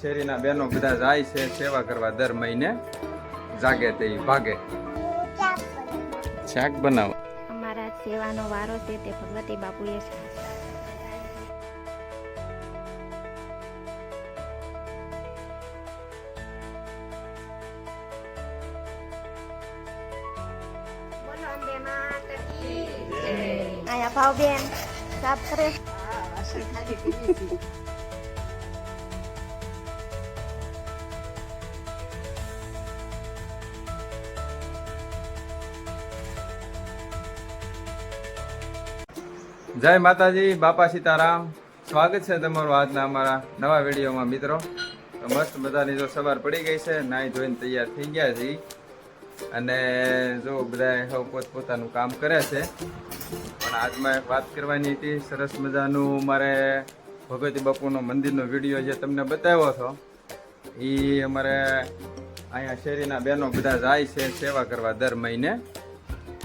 શેરીના બહેનો બધા જાય છે સેવા કરવા દર મહિને, જાગે તે ભાગે. શાક બનાવો. અમારા સેવાનો વારો છે તે ભગવતી બાપુએ આયા ભાવ બેન સાફ કરે. જય માતાજી, બાપા સીતારામ. સ્વાગત છે તમારું આજના અમારા નવા વિડીયોમાં મિત્રો. તો મસ્ત બધાની જો સવાર પડી ગઈ છે, નાહી ધોઈને તૈયાર થઈ ગયા છે અને જો બધા સૌ પોતપોતાનું કામ કરે છે. પણ આજમાં એક વાત કરવાની હતી. સરસ મજાનું મારે ભગવતી બાપુનો મંદિરનો વિડીયો જે તમને બતાવ્યો હતો, એ અમારે અહીંયા શેરીના બહેનો બધા જાય છે સેવા કરવા દર મહિને.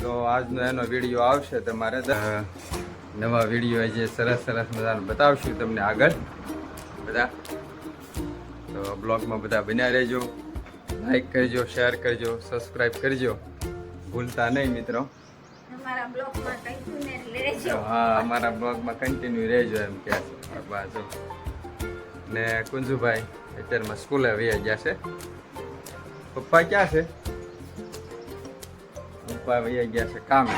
તો આજનો એનો વિડીયો આવશે તમારે. નવા વિડીયો જે સરસ મજાનું બતાવશું તમને આગળ બધા. તો બ્લોગમાં બધા બન્યા રહેજો, લાઈક કરજો, શેર કરજો, સબસ્ક્રાઈબ કરજો, ભૂલતા નહીં મિત્રો. હા, અમારા બ્લોગમાં કન્ટિન્યુ રહેજો એમ કે બાજુ. ને કુંજુભાઈ અત્યારમાં સ્કૂલે વયા ગયા છે. પપ્પા ક્યાં છે? પપ્પા વયા ગયા છે કામે.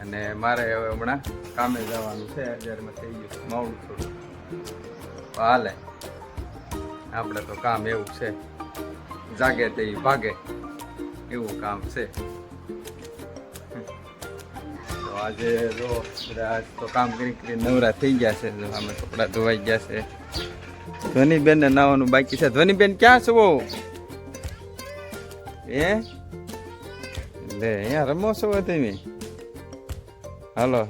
અને મારે હવે હમણાં કામે જવાનું છે. અત્યારમાં થઈ ગયું મોડું થોડું. હાલે, આપણે તો કામ એવું છે, જાગે તે ભાગે એવું કામ છે. તો આજે જો બધા આજ તો કામ કરી નવરા થઈ ગયા છે. જો અમે કપડાં ધોવાઈ ગયા છે. ધ્વનિબેન ને નાવાનું બાકી છે. ધ્વનિબેન ક્યાં છો? લે અહીંયા રમો છો તમે? હાલો,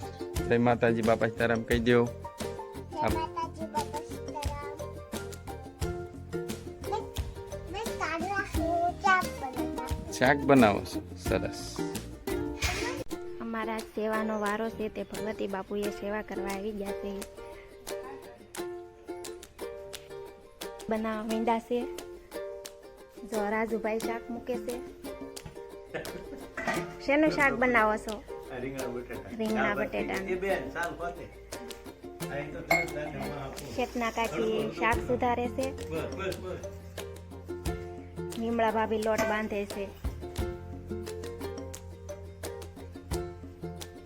જય માતાજી, બાપા સીતારામ કહી દો. શાક બનાવો છો? સરસ. અમારા સેવાનો વારો છે તે ભગવતી બાપુએ સેવા કરવા આવી ગયા છે. બનાવવા માંડ્યા છે. જો રાજુભાઈ શાક મૂકે છે. શેનું શાક બનાવો છો? રીંગણા બટેટા. શેતના કાકી શાક સુધારે છે. લીમડા ભાભી લોટ બાંધે છે.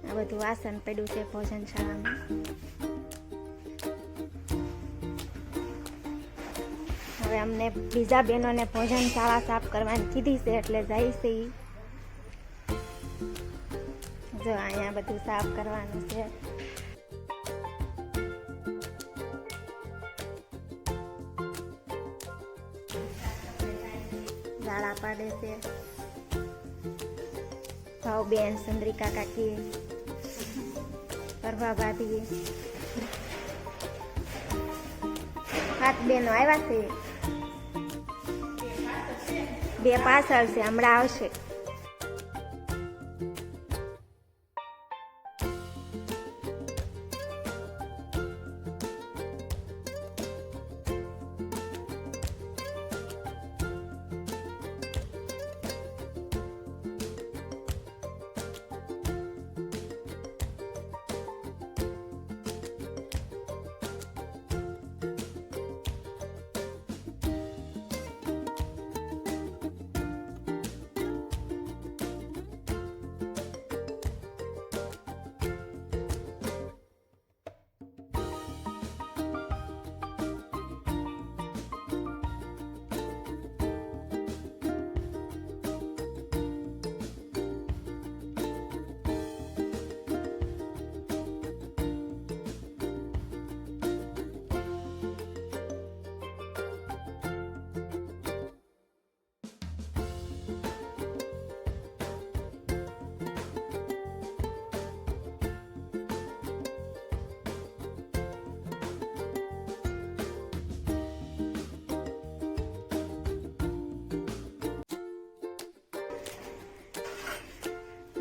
આ બધું વાસણ પડ્યું છે ભોજનશાળામાં. હવે અમને બીજા બહેનોને ભોજનશાળા સાફ કરવાની કીધી છે એટલે જાય છે. જો અહીંયા બધું સાફ કરવાનું છે. ઝાડા પાડે છે ભાવ બેન, ચંદ્રિકા કાકી, પરભા ભાભી. 7 બહેનો આવ્યા છે. 2 પાછળ છે, હમણાં આવશે.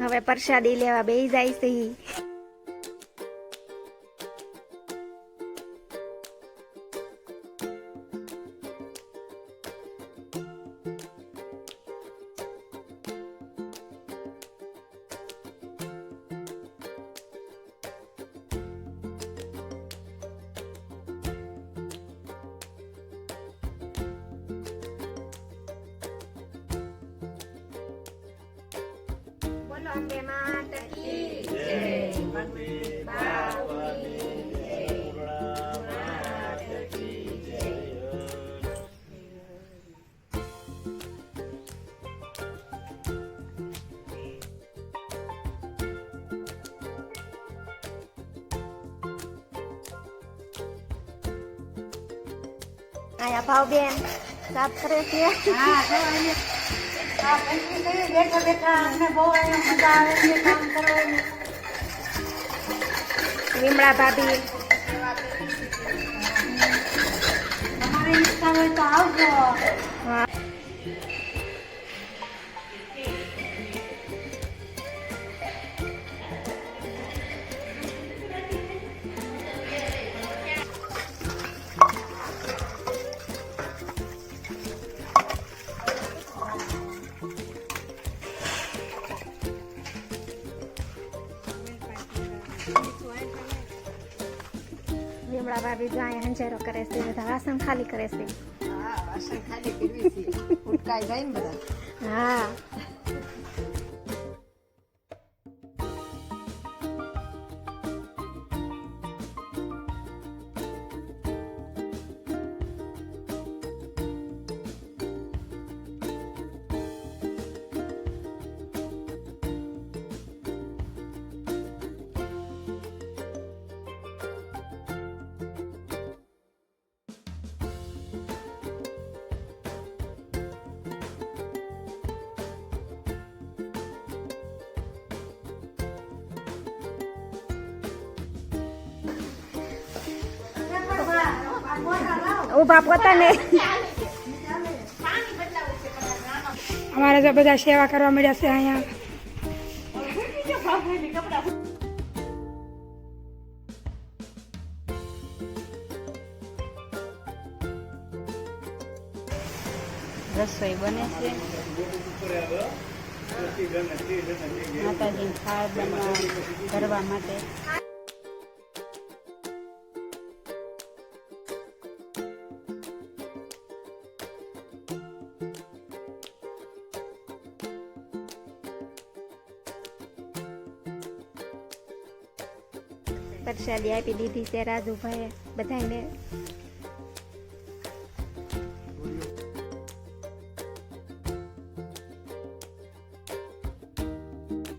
હવે પ્રસાદી લેવા બેસી જાય છે. અંબે માત કી જય. આયા ભાવબેન સાફ કરે છે. હા તો એને આ કંઈ બેઠા બેઠા અમને બહુ અહીંયા મજા આવે છે કામ કરવાની. વિમળા ભાભી તમારે ઈચ્છા હોય તો આવજો. હા વિમળા ભાભી જો અહીંયા હંજેરો કરે છે, બધા વાસણ ખાલી કરે છે. હા વાસણ ખાલી કરવી છે, ઉટકાઈ જાય ને બધા. હા ઉભા પોતાને અમારે તો બધા સેવા કરવા મળ્યા છે અહીંયા. રસોઈ બને છે. માતાજી થાળ કરવા માટે. પ્રસાદી આપી દીધી છે રાજુભાઈએ બધાને.